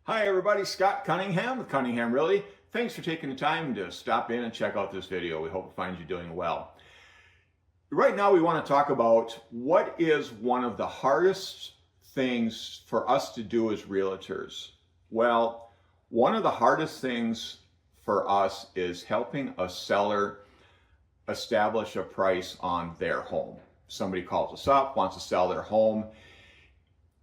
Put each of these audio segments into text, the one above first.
Hi everybody, Scott Cunningham with Cunningham Realty. Thanks for taking the time to stop in and check out this video. We hope it finds you doing well. Right now we want to talk about what is one of the hardest things for us to do as realtors. Well, one of the hardest things for us is helping a seller establish a price on their home. Somebody calls us up, wants to sell their home.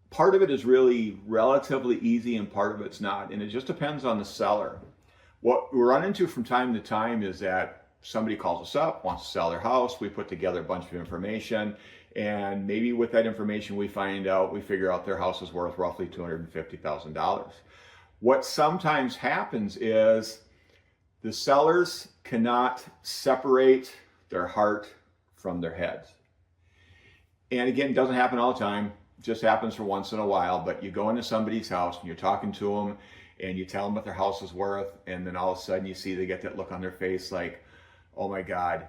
Part of it is really relatively easy and part of it's not, and it just depends on the seller. What we run into from time to time is that somebody calls us up, wants to sell their house, we put together a bunch of information, and maybe with that information we figure out their house is worth roughly $250,000. What sometimes happens is the sellers cannot separate their heart from their heads. And again, it doesn't happen all the time. Just happens for once in a while, but you go into somebody's house and you're talking to them and you tell them what their house is worth, and then all of a sudden you see they get that look on their face like, oh my God.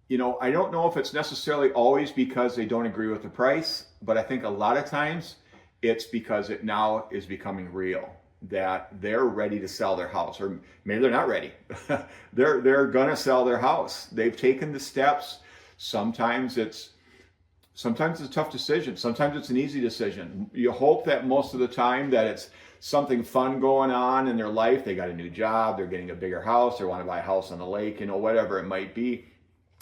You know, I don't know if it's necessarily always because they don't agree with the price, but I think a lot of times it's because it now is becoming real, that they're ready to sell their house, or maybe they're not ready. they're gonna sell their house. They've taken the steps. Sometimes it's a tough decision. Sometimes it's an easy decision. You hope that most of the time that it's something fun going on in their life. They got a new job, they're getting a bigger house, they want to buy a house on the lake, you know, whatever it might be.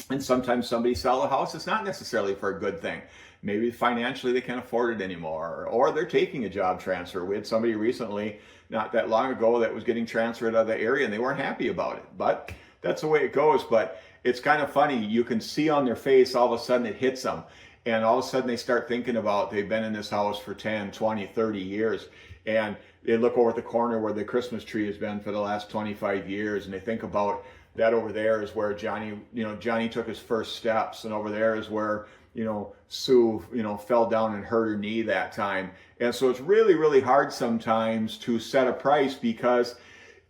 And sometimes somebody sells a house, it's not necessarily for a good thing. Maybe financially they can't afford it anymore, or they're taking a job transfer. We had somebody recently, not that long ago, that was getting transferred out of the area and they weren't happy about it. But that's the way it goes. But it's kind of funny. You can see on their face, all of a sudden it hits them. And all of a sudden they start thinking about, they've been in this house for 10, 20, 30 years. And they look over at the corner where the Christmas tree has been for the last 25 years. And they think about that over there is where Johnny took his first steps. And over there is where, Sue, fell down and hurt her knee that time. And so it's really, really hard sometimes to set a price because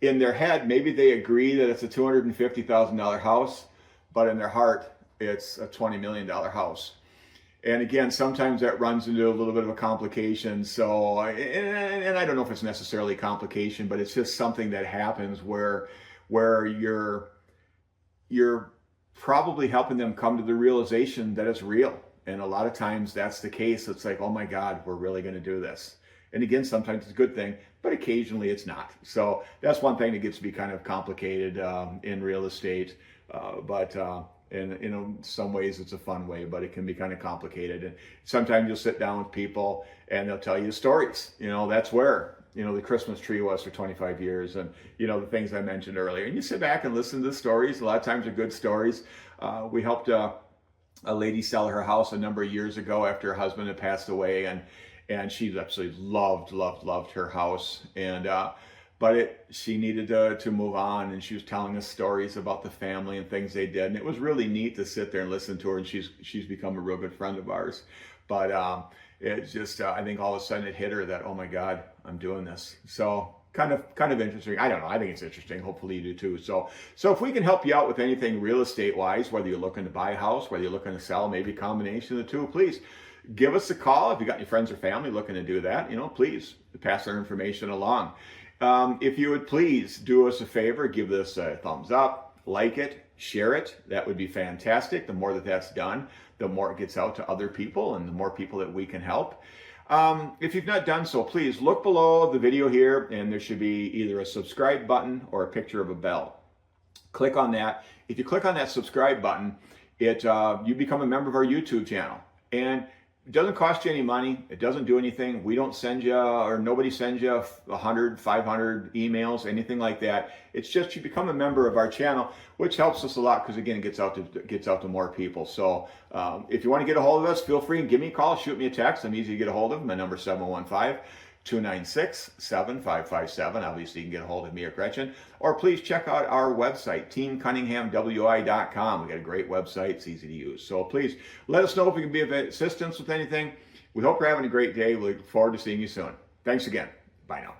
in their head, maybe they agree that it's a $250,000 house, but in their heart, it's a $20 million house. And again, sometimes that runs into a little bit of a complication. So, and I don't know if it's necessarily a complication, but it's just something that happens where you're probably helping them come to the realization that it's real. And a lot of times that's the case. It's like, oh my God, we're really going to do this. And again, sometimes it's a good thing, but occasionally it's not. So that's one thing that gets to be kind of complicated in real estate. And in some ways it's a fun way, but it can be kind of complicated. And sometimes you'll sit down with people and they'll tell you stories. That's where, the Christmas tree was for 25 years and, the things I mentioned earlier. And you sit back and listen to the stories. A lot of times they're good stories. We helped a lady sell her house a number of years ago after her husband had passed away. And she absolutely loved her house. And, but she needed to move on, and she was telling us stories about the family and things they did, and it was really neat to sit there and listen to her. And she's become a real good friend of ours. But it just I think all of a sudden it hit her that, oh my God, I'm doing this. So kind of interesting. I don't know. I think it's interesting. Hopefully you do too. So if we can help you out with anything real estate wise, whether you're looking to buy a house, whether you're looking to sell, maybe a combination of the two, please give us a call. If you got any friends or family looking to do that, please pass their information along. If you would please do us a favor, give this a thumbs up, like it, share it. That would be fantastic. The more that's done, the more it gets out to other people and the more people that we can help. If you've not done so, please look below the video here and there should be either a subscribe button or a picture of a bell. Click on that. If you click on that subscribe button, you become a member of our YouTube channel. And it doesn't cost you any money. It doesn't do anything. We don't send you, or nobody sends you 100, 500 emails, anything like that. It's just you become a member of our channel, which helps us a lot because again, it gets out to more people. So if you want to get a hold of us, feel free and give me a call, shoot me a text. I'm easy to get a hold of. My number is 715-296-7557. Obviously, you can get a hold of me or Gretchen. Or please check out our website, teamcunninghamwi.com. We got a great website. It's easy to use. So please let us know if we can be of assistance with anything. We hope you're having a great day. We look forward to seeing you soon. Thanks again. Bye now.